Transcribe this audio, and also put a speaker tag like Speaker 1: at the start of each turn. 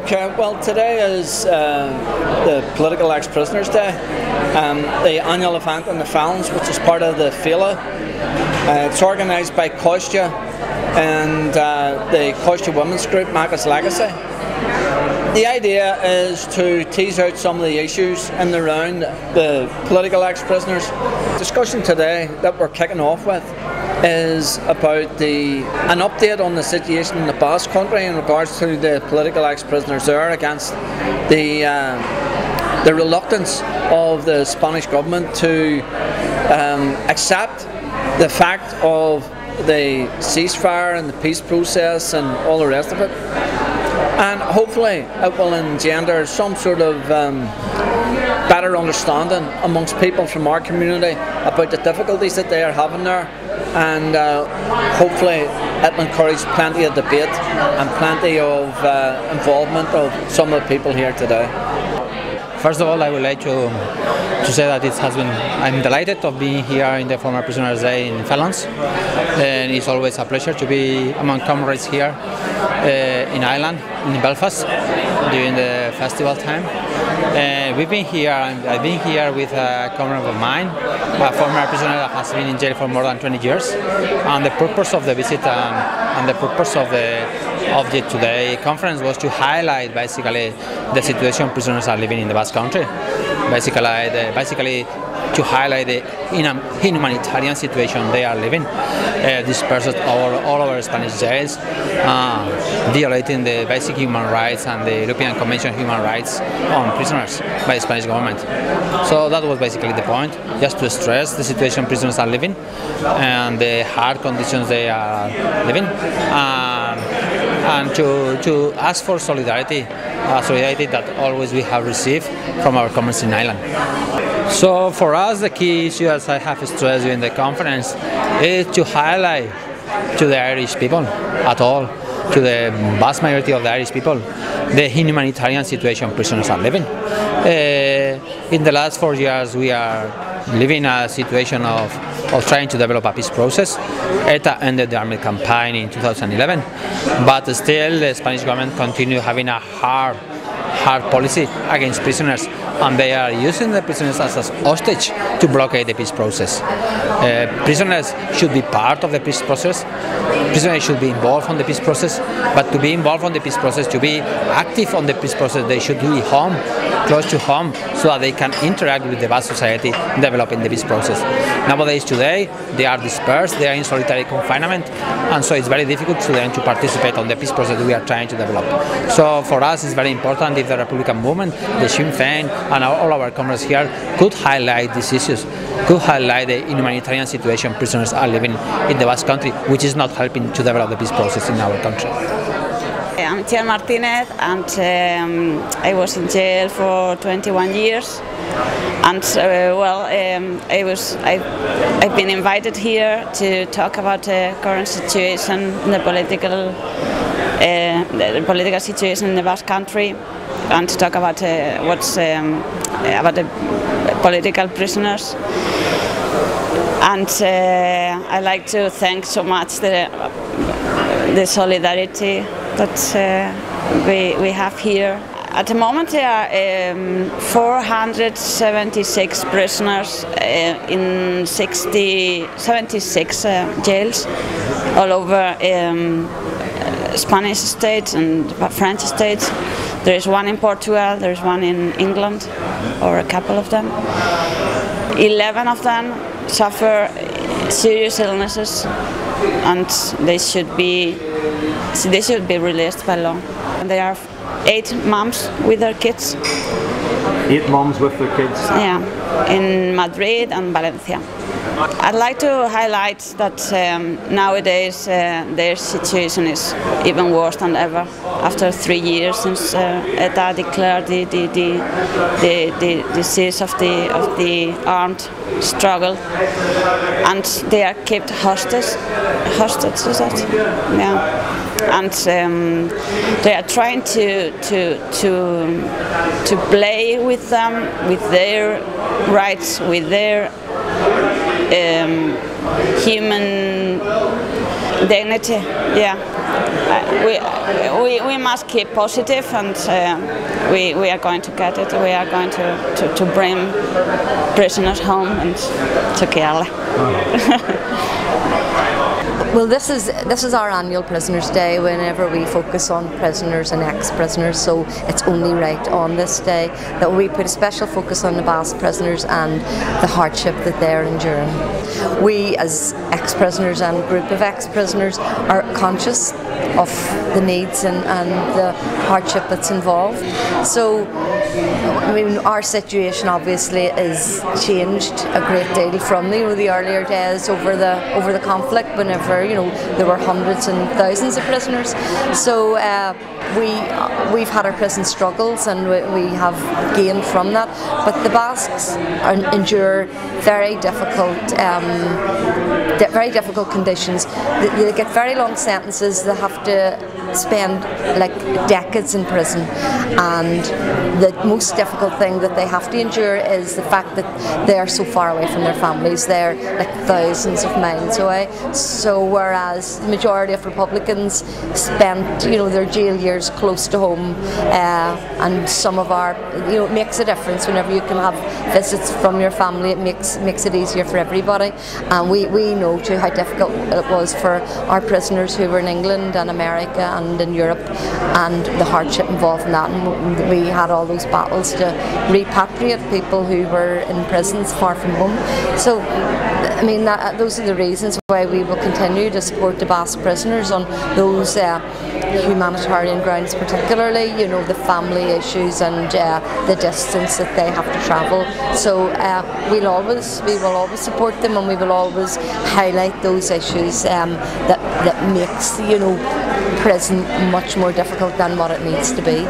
Speaker 1: Okay, well today is the Political Ex-Prisoners Day, the annual event in the Felons, which is part of the Féin. It's organised by Coiste and the Coiste women's group, Macca's Legacy. The idea is to tease out some of the issues in and around the political ex-prisoners. The discussion today that we're kicking off with is about an update on the situation in the Basque country in regards to the political ex-prisoners there, against the reluctance of the Spanish government to accept the fact of the ceasefire and the peace process and all the rest of it. And hopefully it will engender some sort of better understanding amongst people from our community about the difficulties that they are having there, and hopefully it will encourage plenty of debate and plenty of involvement of some of the people here today.
Speaker 2: First of all, I would like to say that I'm delighted of being here in the Former Prisoners' Day in Felons, and it's always a pleasure to be among comrades here in Ireland, in Belfast, during the festival time. I've been here with a comrade of mine, a former prisoner that has been in jail for more than 20 years, and the purpose of the visit and the purpose of the today conference was to highlight basically the situation prisoners are living in the Basque country, basically to highlight the humanitarian situation they are living, dispersed all over Spanish jails, violating the basic human rights and the European Convention on Human Rights on prisoners by the Spanish government. So that was basically the point, just to stress the situation prisoners are living and the hard conditions they are living, and to ask for solidarity, solidarity that always we have received from our comrades in Ireland. So for us, the key issue, as I have stressed during the conference, is to highlight to the Irish people to the vast majority of the Irish people, the humanitarian situation prisoners are living. In the last 4 years, we are living a situation of trying to develop a peace process. ETA ended the army campaign in 2011, but still the Spanish government continues having a hard policy against prisoners, and they are using the prisoners as a hostage to blockade the peace process. Prisoners should be part of the peace process. Prisoners should be involved in the peace process, but to be involved in the peace process, to be active on the peace process, they should be home, close to home, so that they can interact with the Basque society developing the peace process. Nowadays, today, they are dispersed, they are in solitary confinement, and so it's very difficult to them to participate on the peace process that we are trying to develop. So for us, it's very important if the Republican movement, the Sinn Féin, and all our comrades here could highlight these issues, could highlight the humanitarian situation prisoners are living in the Basque country, which is not helping to develop the peace process in our country.
Speaker 3: I'm Itziar Martínez, and I was in jail for 21 years. And I've been invited here to talk about the current situation, the political situation in the Basque country, and to talk about about the political prisoners. And I like to thank so much the solidarity that we have here. At the moment there are 476 prisoners in 76 jails all over Spanish states and French states. There is one in Portugal, there is one in England, or a couple of them. 11 of them suffer serious illnesses, and they should be released by law. And there are 8 moms with their kids.
Speaker 4: 8 moms with their kids?
Speaker 3: Yeah, in Madrid and Valencia. I'd like to highlight that nowadays their situation is even worse than ever. After 3 years since ETA declared the cease of the armed struggle, and they are kept hostage. Hostage, is that? Yeah. And they are trying to play with them, with their rights, with their human dignity. Yeah, we must keep positive, and we are going to get it. We are going to bring prisoners home and to Kerala.
Speaker 5: Well, this is our annual Prisoners' Day. Whenever we focus on prisoners and ex-prisoners, so it's only right on this day that we put a special focus on the Basque prisoners and the hardship that they're enduring. We, as ex-prisoners and a group of ex-prisoners, are conscious of the needs and the hardship that's involved. So, I mean, our situation obviously is changed a great deal from the earlier days over the conflict, whenever there were hundreds and thousands of prisoners. So we've had our prison struggles, and we have gained from that. But the Basques endure very difficult conditions. They get very long sentences. They have to spend like decades in prison, and the most difficult thing that they have to endure is the fact that they are so far away from their families. They're like thousands of miles away. So whereas the majority of Republicans spent their jail years close to home, and some of our it makes a difference whenever you can have visits from your family. It makes it easier for everybody, and we know too how difficult it was for our prisoners who were in England and America and in Europe, and the hardship involved in that. And we had all those battles to repatriate people who were in prisons far from home. So I mean, those are the reasons why we will continue to support the Basque prisoners on those humanitarian grounds, particularly the family issues and the distance that they have to travel. So we will always support them, and we will always highlight those issues that makes prison much more difficult than what it needs to be.